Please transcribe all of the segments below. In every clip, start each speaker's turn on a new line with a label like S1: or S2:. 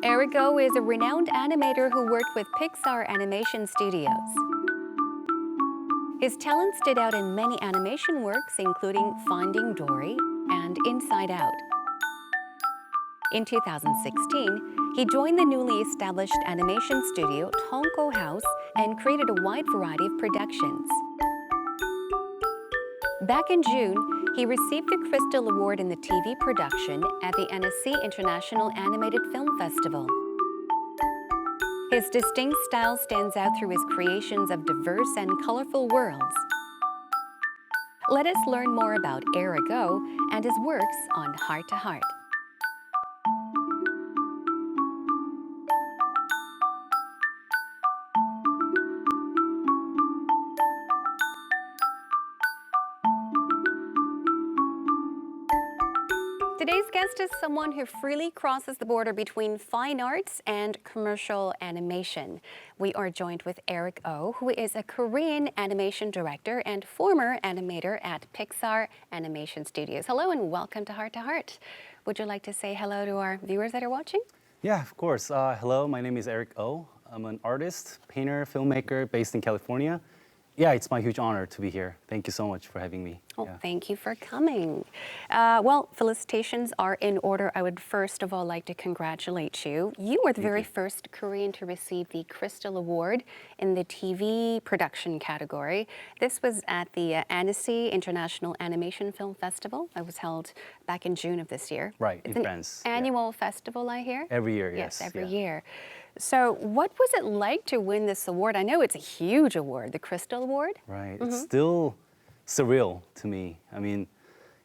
S1: Erick Oh is a renowned animator who worked with Pixar Animation Studios. His talent stood out in many animation works, including Finding Dory and Inside Out. In 2016, he joined the newly established animation studio Tonko House and created a wide variety of productions. Back in June, he received the Cristal Award in the TV production at the Annecy International Animated Film Festival. His distinct style stands out through his creations of diverse and colorful worlds. Let us learn more about Erick Oh and his works on Heart to Heart. Today's guest is someone who freely crosses the border between fine arts and commercial animation. We are joined with Erick Oh, who is a Korean animation director and former animator at Pixar Animation Studios. Hello and welcome to Heart to Heart. Would you like to say hello to our viewers that are watching?
S2: Yeah, of course. Hello, my name is Erick Oh. I'm an artist, painter, filmmaker based in California. Yeah, it's my huge honor to be here. Thank you so much for having me.
S1: Well, thank you for coming. Well, felicitations are in order. I would first of all like to congratulate you. You were the very first Korean to receive the Cristal Award in the TV production category. This was at the Annecy International Animation Film Festival. It was held back in June of this year.
S2: Right,
S1: it's
S2: in France.
S1: An annual festival, I hear?
S2: Every year, yes.
S1: Yes, every year. So what was it like to win this award? I know it's a huge award, the Cristal Award.
S2: Right, it's still surreal to me. I mean,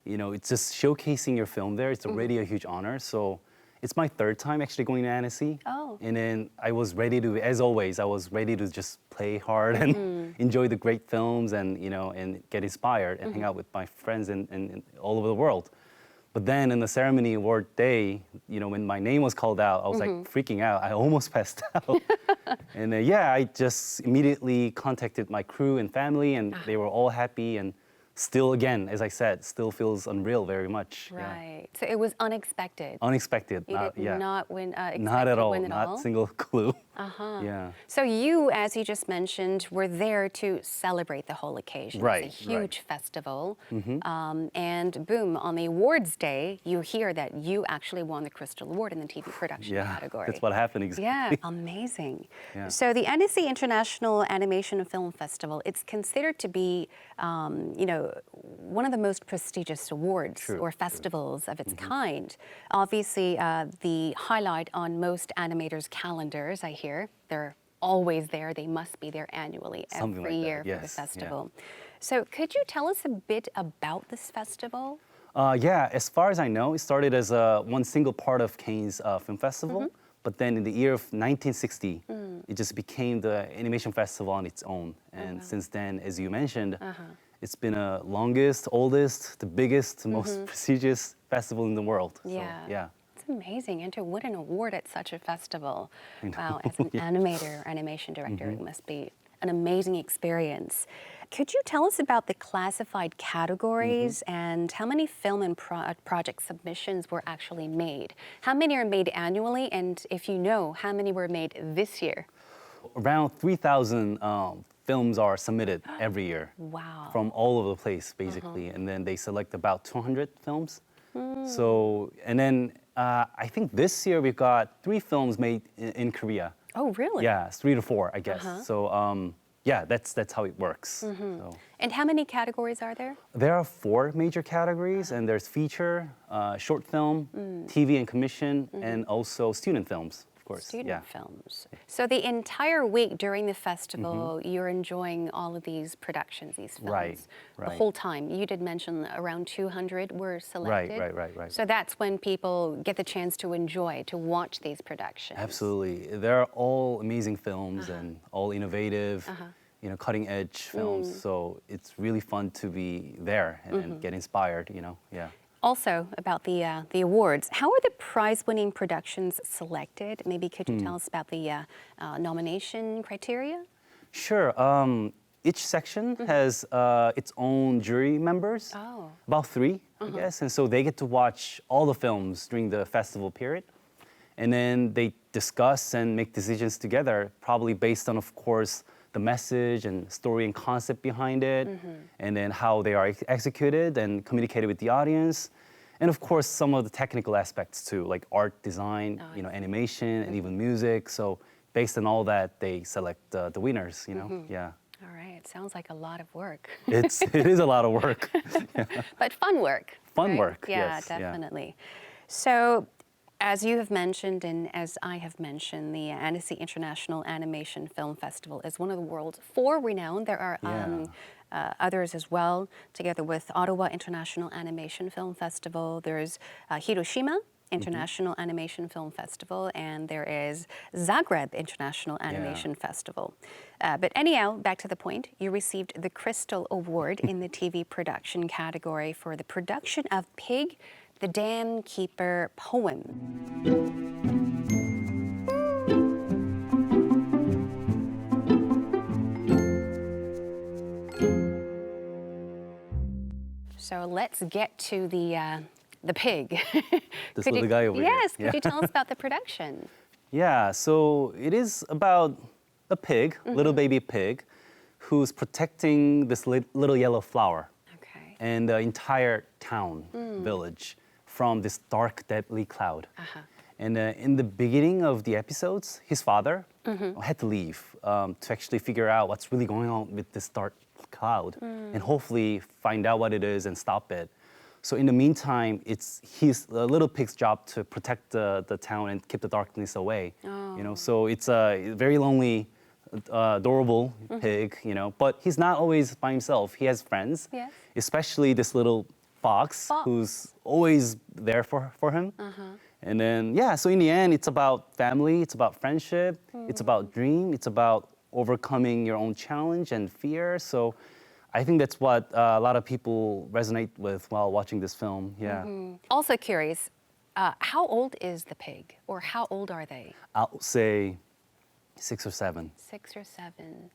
S2: you know, it's just showcasing your film there. It's already a huge honor. So it's my third time actually going to Annecy.
S1: Oh.
S2: And then I was ready to, as always, I was ready to just play hard and enjoy the great films and, you know, and get inspired and hang out with my friends and all over the world. But then in the ceremony award day, you know, when my name was called out, I was like freaking out. I almost passed out. And yeah, I just immediately contacted my crew and family, and they were all happy. And still, again, as I said, still feels unreal very much.
S1: Right. So it was unexpected.
S2: Unexpected.
S1: You did not win.
S2: Not at all.
S1: Win
S2: Not single clue.
S1: Yeah. So you, as you just mentioned, were there to celebrate the whole occasion.
S2: Right.
S1: It's a huge festival. And boom, on the awards day, you hear that you actually won the Cristal Award in the TV production category.
S2: That's what happened exactly.
S1: Yeah, amazing.
S2: Yeah.
S1: So the Annecy International Animation Film Festival, it's considered to be, you know, one of the most prestigious awards or festivals of its kind. Obviously, the highlight on most animators' calendars, I hear, they're always there. They must be there annually every year for the festival. So could you tell us a bit about this festival?
S2: Yeah, as far as I know, it started as one single part of Cannes Film Festival. But then in the year of 1960, it just became the animation festival on its own. And since then, as you mentioned, it's been the longest, oldest, the biggest, most prestigious festival in the world.
S1: Yeah.
S2: So, yeah.
S1: It's amazing. And to win an award at such a festival, wow, as an animator, animation director, it must be an amazing experience. Could you tell us about the classified categories and how many film and project submissions were actually made? How many are made annually? And if you know, how many were made this year?
S2: Around 3,000 films are submitted every year.
S1: Wow.
S2: From all over the place, basically. And then they select about 200 films. So, and then I think this year we've got 3 films made in Korea.
S1: Oh, really?
S2: Yeah, it's 3 to 4, I guess. So, yeah, that's how it works. So.
S1: And how many categories are there?
S2: There are 4 major categories, and there's feature, short film, TV and commission, and also student films.
S1: Student films. So the entire week during the festival, you're enjoying all of these productions, these films.
S2: Right.
S1: The whole time. You did mention around 200 were selected.
S2: Right.
S1: So that's when people get the chance to enjoy, to watch these productions.
S2: Absolutely. They're all amazing films and all innovative, you know, cutting edge films. So it's really fun to be there and get inspired, you know,
S1: Also, about the awards, how are the prize-winning productions selected? Maybe could you tell us about the nomination criteria?
S2: Sure. Each section has its own jury members, about 3, I guess. And so they get to watch all the films during the festival period. And then they discuss and make decisions together, probably based on, of course, the message and story and concept behind it, and then how they are executed and communicated with the audience. And of course, some of the technical aspects too, like art design, animation, and even music. So based on all that, they select the winners, Yeah.
S1: All right, sounds like a lot of work.
S2: It is a lot of work.
S1: But fun work.
S2: Fun
S1: right?
S2: work,
S1: Yeah,
S2: yes, yeah.
S1: definitely. So, as you have mentioned and as I have mentioned, the Annecy International Animation Film Festival is one of the world's 4 renowned. There are others as well, together with Ottawa International Animation Film Festival. There's Hiroshima International Animation Film Festival, and there is Zagreb International Animation Festival. But anyhow, back to the point, you received the Cristal Award in the TV production category for the production of Pig, the Dam Keeper poem. So let's get to the pig.
S2: This little guy over here.
S1: Yes, could you tell us about the production?
S2: Yeah, so it is about a pig, little baby pig, who's protecting this little yellow flower
S1: Okay.
S2: and the entire town, village, from this dark, deadly cloud. And in the beginning of the episodes, his father had to leave to actually figure out what's really going on with this dark cloud and hopefully find out what it is and stop it. So in the meantime, it's his little pig's job to protect the town and keep the darkness away. So it's a very lonely, adorable pig. But he's not always by himself. He has friends,
S1: Yes.
S2: especially this little fox, who's always there for him. And then so in the end, it's about family, it's about friendship, it's about dream, it's about overcoming your own challenge and fear. So I think that's what a lot of people resonate with while watching this film. Yeah.
S1: Also curious, how old is the pig, or how old are they?
S2: I'll say 6 or 7.
S1: 6 or 7.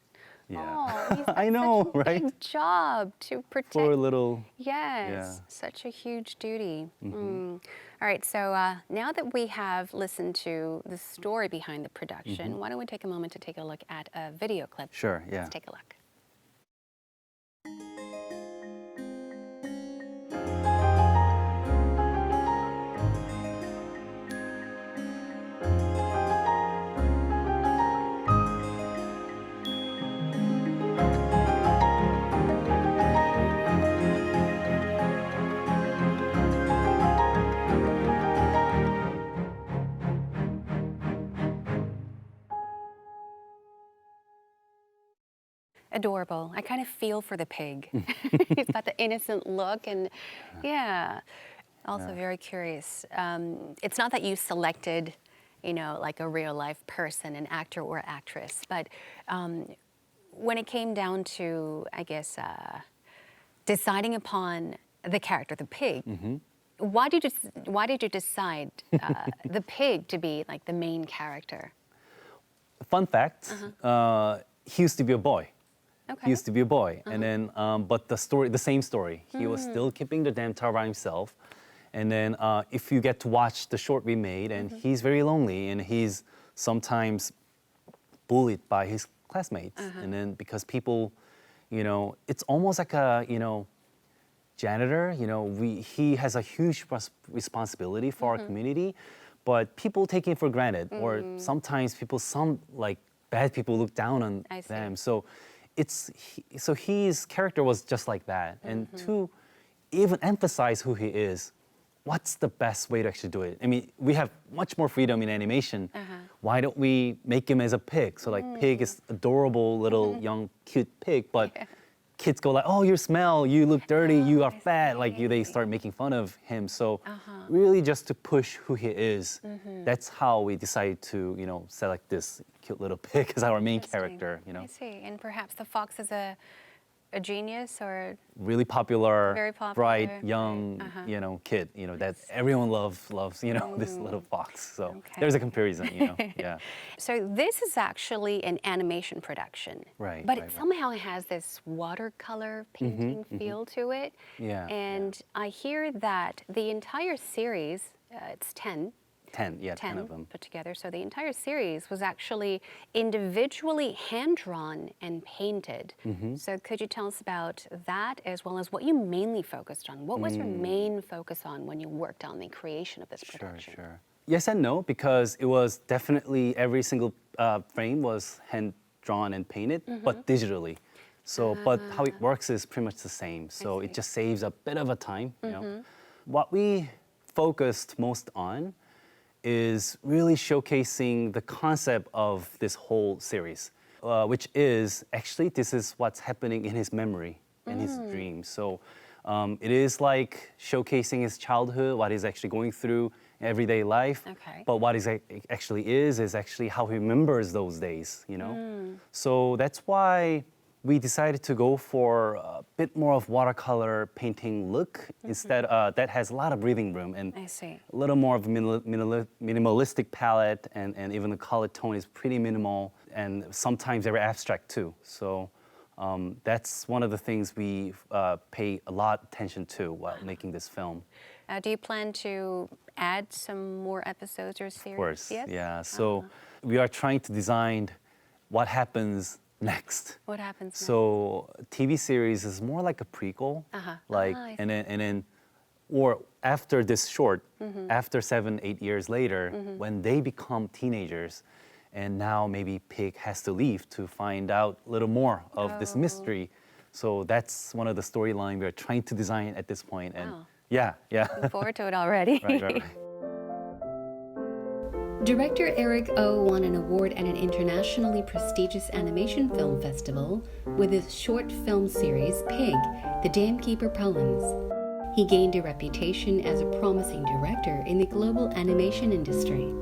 S2: Yeah.
S1: Oh, he's got
S2: I know,
S1: such a
S2: right?
S1: big job to protect.
S2: Poor little.
S1: Yes,
S2: Yeah.
S1: such a huge duty. All right, so now that we have listened to the story behind the production, why don't we take a moment to take a look at a video clip?
S2: Sure, yeah.
S1: Let's take a look. Adorable. I kind of feel for the pig. He's got the innocent look, and also very curious. It's not that you selected, like a real life person, an actor or actress, but when it came down to, I guess, deciding upon the character, the pig, why did you decide the pig to be like the main character?
S2: Fun fact, he used to be a boy.
S1: Okay.
S2: He used to be a boy, and then, but the same story. He was still keeping the damn tower by himself, and then if you get to watch the short we made, and he's very lonely, and he's sometimes bullied by his classmates, and then because people, it's almost like a, janitor. He has a huge responsibility for our community, but people take it for granted, or sometimes some like bad people look down on them. So his character was just like that. And to even emphasize who he is, what's the best way to actually do it? I mean, we have much more freedom in animation. Why don't we make him as a pig? So like pig is adorable little young cute pig, but kids go like, oh, you smell, you look dirty, you are fat. Like they start making fun of him. So really just to push who he is, that's how we decided to, select this cute little pig as our main character.
S1: I see. And perhaps the fox is a genius, or
S2: really popular,
S1: very popular,
S2: bright, young, kid, that everyone loves, this little fox. So there's a comparison, yeah.
S1: So this is actually an animation production.
S2: Right.
S1: But it somehow has this watercolor painting feel to it.
S2: Yeah.
S1: And I hear that the entire series, it's 10
S2: 10, yeah, 10 of them.
S1: put together. So the entire series was actually individually hand-drawn and painted. So could you tell us about that as well as what you mainly focused on? What was your main focus on when you worked on the creation of this production?
S2: Sure. Yes and no, because it was definitely every single frame was hand-drawn and painted, but digitally. So, but how it works is pretty much the same. So it just saves a bit of a time, you know. What we focused most on is really showcasing the concept of this whole series, which is actually this is what's happening in his memory and his dreams. So it is like showcasing his childhood, what he's actually going through in everyday life.
S1: Okay.
S2: But what it actually is actually how he remembers those days, you know? So that's why we decided to go for a bit more of watercolor painting look instead. That has a lot of breathing room and
S1: I see.
S2: a little more of a minimalistic palette, and even the color tone is pretty minimal and sometimes very abstract too. So that's one of the things we pay a lot of attention to while making this film.
S1: Do you plan to add some more episodes or series?
S2: Of course,
S1: Yes?
S2: yeah. So we are trying to design what happens next.
S1: What happens next?
S2: So TV series is more like a prequel, like
S1: I
S2: and then or after this short, after 7-8 years later, when they become teenagers, and now maybe Pig has to leave to find out a little more of this mystery. So that's one of the storyline we're trying to design at this point, and
S1: Wow.
S2: yeah.
S1: Looking forward to it already.
S2: right.
S1: Director Erick Oh won an award at an internationally prestigious animation film festival with his short film series Pig, The Damekeeper Poems. He gained a reputation as a promising director in the global animation industry.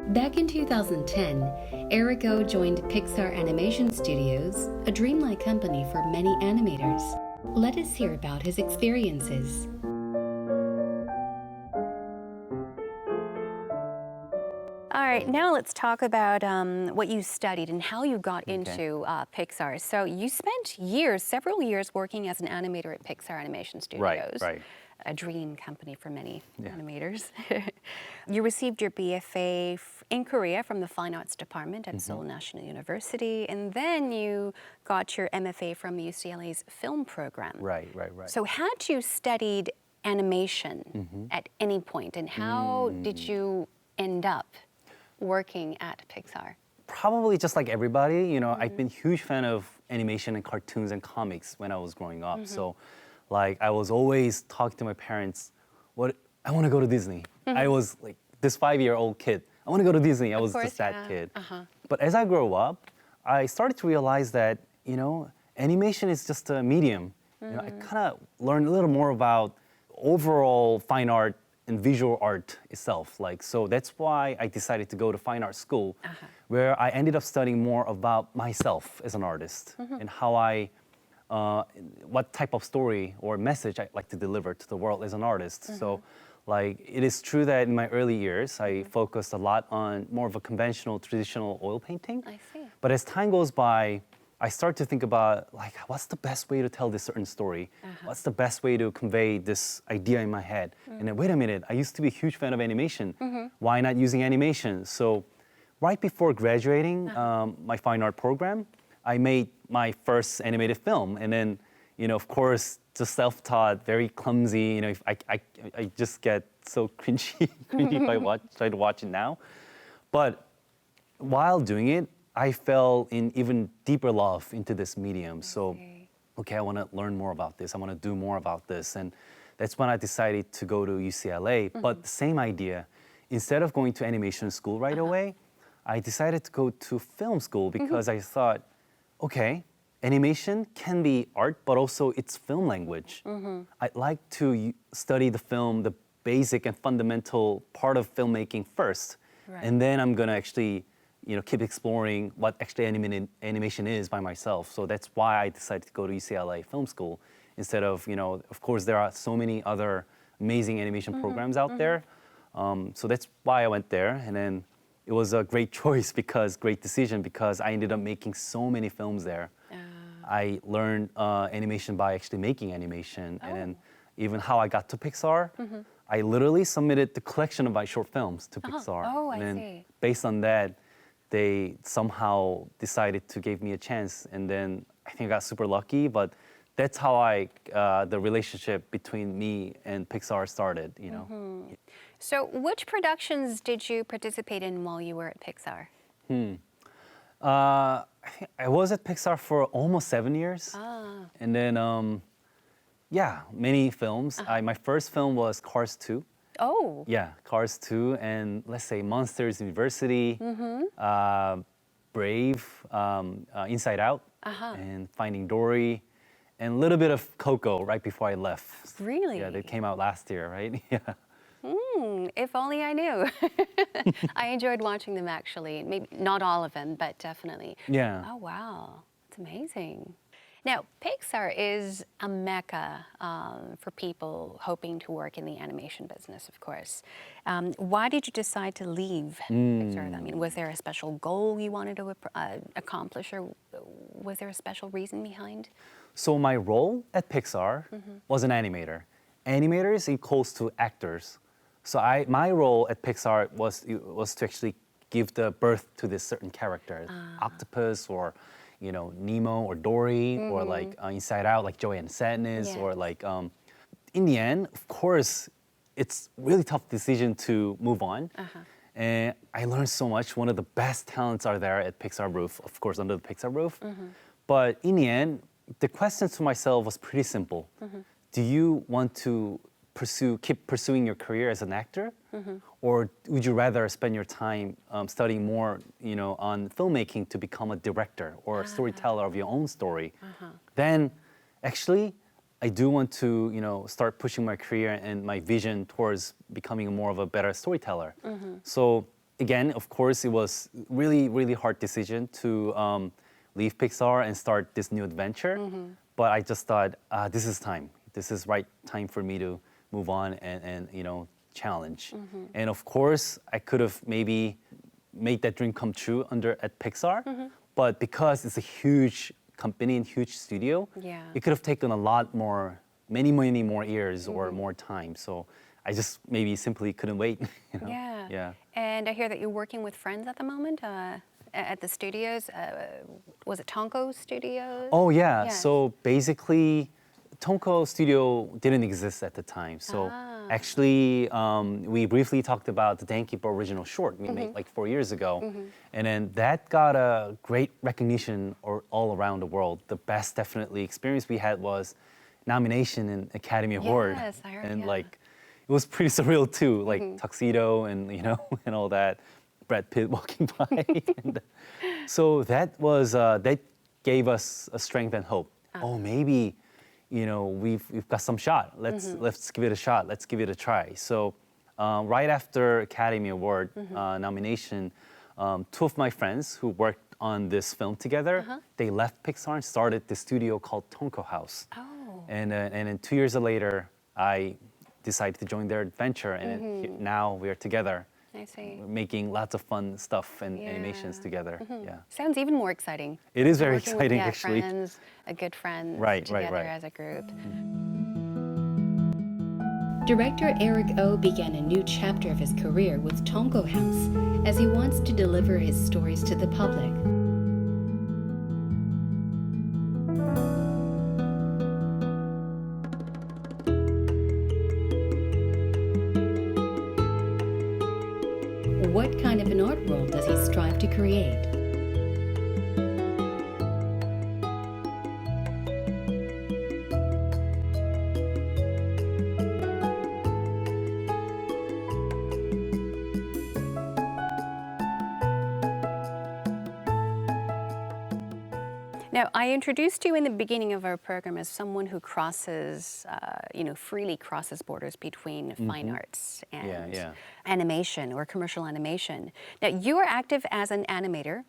S1: Back in 2010, Erick Oh joined Pixar Animation Studios, a dreamlike company for many animators. Let us hear about his experiences. All right, now let's talk about what you studied and how you got into Pixar. So you spent several years working as an animator at Pixar Animation Studios.
S2: Right.
S1: A dream company for many animators. You received your BFA in Korea from the Fine Arts Department at Seoul National University, and then you got your MFA from UCLA's film program.
S2: Right.
S1: So had you studied animation at any point, and how did you end up working at Pixar?
S2: Probably just like everybody, you know, I've been a huge fan of animation and cartoons and comics when I was growing up. So, like, I was always talking to my parents, I want to go to Disney. I was like this 5-year-old kid. I want to go to Disney. I was just that kid. But as I grow up, I started to realize that, you know, animation is just a medium. You know, I kind of learned a little more about overall fine art and visual art itself. Like, so that's why I decided to go to fine art school, where I ended up studying more about myself as an artist and how what type of story or message I like to deliver to the world as an artist. So, like, it is true that in my early years, I focused a lot on more of a conventional, traditional oil painting.
S1: I see.
S2: But as time goes by, I start to think about, like, what's the best way to tell this certain story? What's the best way to convey this idea in my head? And then, wait a minute, I used to be a huge fan of animation. Why not using animation? So right before graduating my fine art program, I made my first animated film. And then, you know, of course, just self-taught, very clumsy. You know, I just get so cringy if I try to watch it now. But while doing it, I fell in even deeper love into this medium. So, okay, I want to learn more about this. I want to do more about this. And that's when I decided to go to UCLA. But the same idea, instead of going to animation school right away, I decided to go to film school because I thought, okay, animation can be art, but also it's film language. I'd like to study the film, the basic and fundamental part of filmmaking first. And then I'm going to actually, you know, keep exploring what actually animation is by myself. So that's why I decided to go to UCLA Film School instead of, you know, of course there are so many other amazing animation programs out there. So that's why I went there. And then it was a great choice great decision because I ended up making so many films there. I learned animation by actually making animation. And then even how I got to Pixar, I literally submitted the collection of my short films to Pixar.
S1: Oh, I
S2: and then
S1: see.
S2: based on that, they somehow decided to give me a chance. And then I think I got super lucky, but that's how the relationship between me and Pixar started, you know.
S1: So which productions did you participate in while you were at Pixar?
S2: I think I was at Pixar for almost 7 years. And then, yeah, many films. My first film was Cars 2.
S1: Oh,
S2: Yeah, Cars 2, and let's say Monsters University, Brave, Inside Out, and Finding Dory, and a little bit of Coco right before I left.
S1: really?
S2: Yeah, they came out last year, right? Yeah.
S1: If only I knew. I enjoyed watching them actually. Maybe not all of them, but definitely.
S2: Yeah.
S1: Oh, wow. It's amazing. Now, Pixar is a mecca for people hoping to work in the animation business, of course. Why did you decide to leave Pixar? I mean, was there a special goal you wanted to accomplish, or was there a special reason behind?
S2: So my role at Pixar was an animator. Animators equals to actors. So my role at Pixar was to actually give the birth to this certain character, octopus, or Nemo or Dory, or like Inside Out, like Joy and Sadness,
S1: Yes.
S2: or like in the end, of course, it's really tough decision to move on. And I learned so much. One of the best talents are there at Pixar roof, of course, under the Pixar roof. But in the end, the question to myself was pretty simple. Do you want to keep pursuing your career as an actor, or would you rather spend your time studying more, on filmmaking to become a director or a storyteller of your own story? Then, actually, I do want to, start pushing my career and my vision towards becoming more of a better storyteller. So again, of course, it was really, really hard decision to leave Pixar and start this new adventure. But I just thought, this is time. This is right time for me to move on and challenge. And of course, I could have maybe made that dream come true at Pixar. But because it's a huge company and huge studio,
S1: Yeah.
S2: it could have taken a lot more, many more years or more time. So I just maybe simply couldn't wait.
S1: Yeah.
S2: Yeah.
S1: And I hear that you're working with friends at the moment at the studios. Was it Tonko Studios?
S2: Oh yeah.
S1: Yes.
S2: So basically, Tonko Studio didn't exist at the time. So actually, we briefly talked about the Dankeeper original short we made like 4 years ago. And then that got a great recognition all around the world. The best definitely experience we had was nomination in Academy Award.
S1: Yes, I heard,
S2: And
S1: yeah.
S2: like, it was pretty surreal too, like tuxedo and and all that, Brad Pitt walking by. And so that was that gave us a strength and hope. Oh, maybe we've got some shot. Let's give it a shot. Let's give it a try. So right after Academy Award nomination, two of my friends who worked on this film together, they left Pixar and started the studio called Tonko House.
S1: Oh.
S2: And then 2 years later, I decided to join their adventure, and now we are together,
S1: I see.
S2: making lots of fun stuff and animations
S1: Yeah.
S2: together. Yeah,
S1: Sounds even more exciting.
S2: it is very
S1: Working with,
S2: exciting
S1: yeah,
S2: actually.
S1: Friends, a good friend
S2: Right,
S1: together
S2: right.
S1: as a group.
S3: Director Erick Oh began a new chapter of his career with Tonko House as he wants to deliver his stories to the public. What kind of an art world does he strive to create?
S1: Now, I introduced you in the beginning of our program as someone who crosses, freely crosses borders between fine arts and
S2: yeah.
S1: animation or commercial animation. Now, you are active as an animator,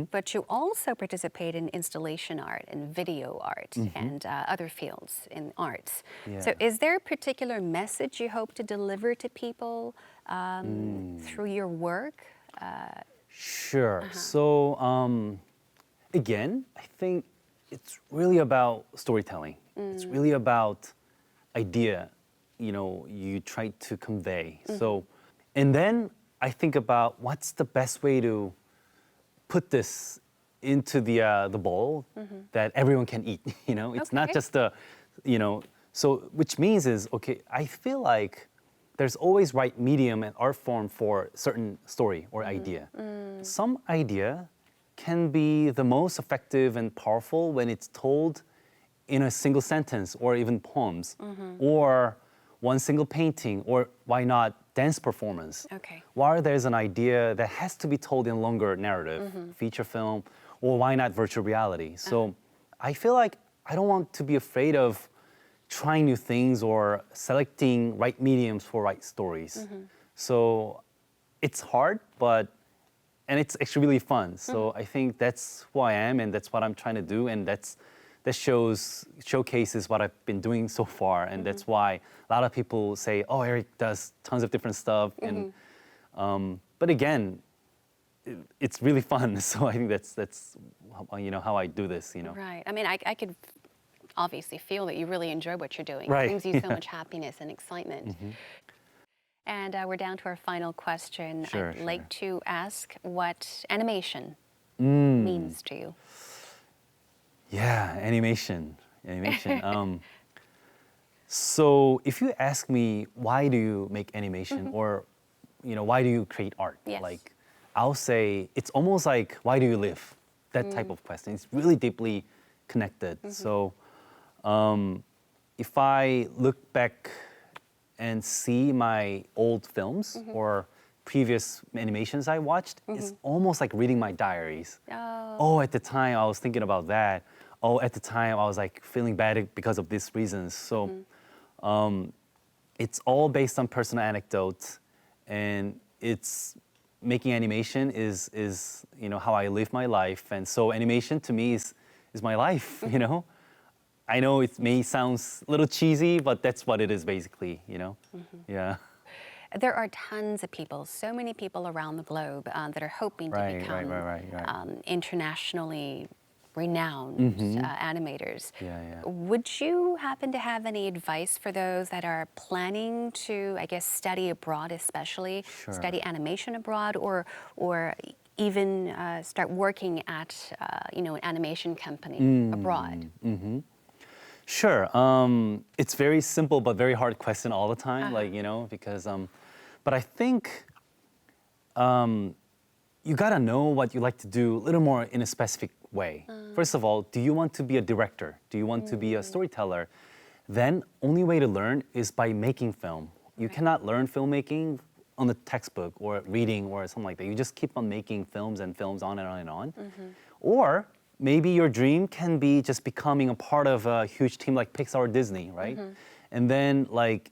S1: but you also participate in installation art and video art and other fields in arts. So,
S2: Yeah.
S1: is there a particular message you hope to deliver to people through your work?
S2: Sure. So again, I think it's really about storytelling. It's really about idea, you try to convey. So, and then I think about what's the best way to put this into the bowl that everyone can eat. It's not just so which means is okay. I feel like there's always right medium and art form for certain story or idea. Some idea can be the most effective and powerful when it's told in a single sentence or even poems or one single painting or why not dance performance.
S1: Okay.
S2: While there's an idea that has to be told in longer narrative, feature film, or why not virtual reality. So I feel like I don't want to be afraid of trying new things or selecting right mediums for right stories. So it's hard, and it's actually really fun. So I think that's who I am and that's what I'm trying to do, and that showcases what I've been doing so far, and that's why a lot of people say, "Oh, Eric does tons of different stuff," and but again, it's really fun. So I think that's how I do this.
S1: Right. I mean, I could obviously feel that you really enjoy what you're doing.
S2: Right.
S1: It brings you so much happiness and excitement. And we're down to our final question.
S2: Sure,
S1: I'd like to ask what animation
S2: Mm.
S1: means to you.
S2: Yeah, animation. So if you ask me why do you make animation or why do you create art?
S1: Yes.
S2: Like I'll say it's almost like why do you live? That type of question. It's really deeply connected. So if I look back and see my old films or previous animations I watched, it's almost like reading my diaries. Oh, at the time I was thinking about that. Oh, at the time I was like feeling bad because of these reasons. So it's all based on personal anecdotes, and it's making animation is how I live my life, and so animation to me is my life. I know it may sound a little cheesy, but that's what it is basically. Yeah.
S1: There are tons of people, so many people around the globe that are hoping to become internationally renowned animators.
S2: Yeah.
S1: Would you happen to have any advice for those that are planning to, I guess, study abroad, especially study animation abroad, or even start working at an animation company abroad?
S2: Sure. It's very simple but very hard question all the time, because but I think you gotta know what you like to do a little more in a specific way. First of all, do you want to be a director? Do you want to be a storyteller? Then only way to learn is by making film. You cannot learn filmmaking on the textbook or reading or something like that. You just keep on making films and films on and on and on. Or maybe your dream can be just becoming a part of a huge team like Pixar or Disney, right? And then like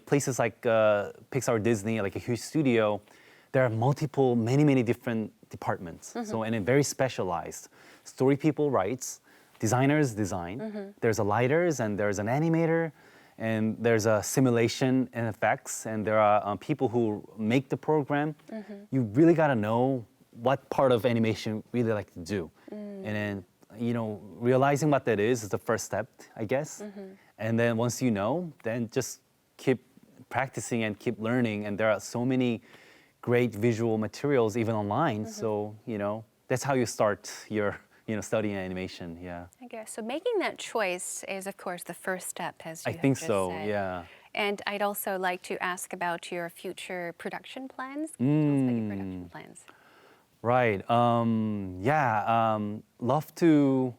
S2: places like Pixar or Disney, like a huge studio, there are many different departments. So, and it's very specialized. Story people writes, designers design. There's a lighters and there's an animator, and there's a simulation and effects, and there are people who make the program. You really gotta know what part of animation you really like to do. And then, realizing what that is the first step, I guess. And then once you know, then just keep practicing and keep learning. And there are so many great visual materials even online. So, that's how you start your, studying animation, yeah.
S1: I guess. So making that choice is, of course, the first step, as you
S2: I think
S1: have just
S2: so,
S1: said.
S2: yeah.
S1: And I'd also like to ask about your future production plans. Can you tell us about your production plans?
S2: Right. Love to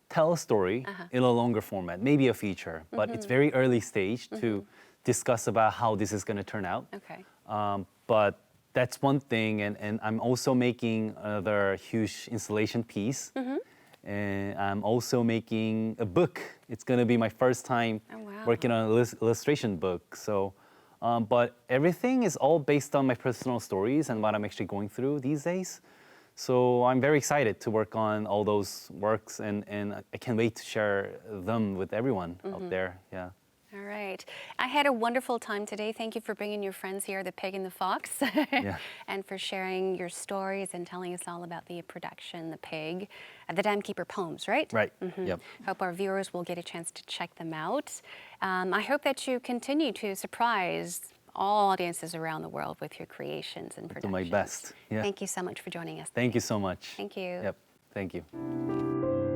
S2: tell a story in a longer format, maybe a feature, but it's very early stage to discuss about how this is going to turn out.
S1: Okay.
S2: But that's one thing, and I'm also making another huge installation piece. And I'm also making a book. It's going to be my first time working on an illustration book. So. But everything is all based on my personal stories and what I'm actually going through these days. So I'm very excited to work on all those works, and I can't wait to share them with everyone out there. Yeah.
S1: All right. I had a wonderful time today. Thank you for bringing your friends here, the pig and the fox, and for sharing your stories and telling us all about the production, the pig, the Dam Keeper poems, right?
S2: Right.
S1: Yep. Hope our viewers will get a chance to check them out. I hope that you continue to surprise all audiences around the world with your creations and productions.
S2: Do my best. Yeah.
S1: Thank you so much for joining us.
S2: Thank you so much.
S1: Thank you.
S2: Yep. Thank you.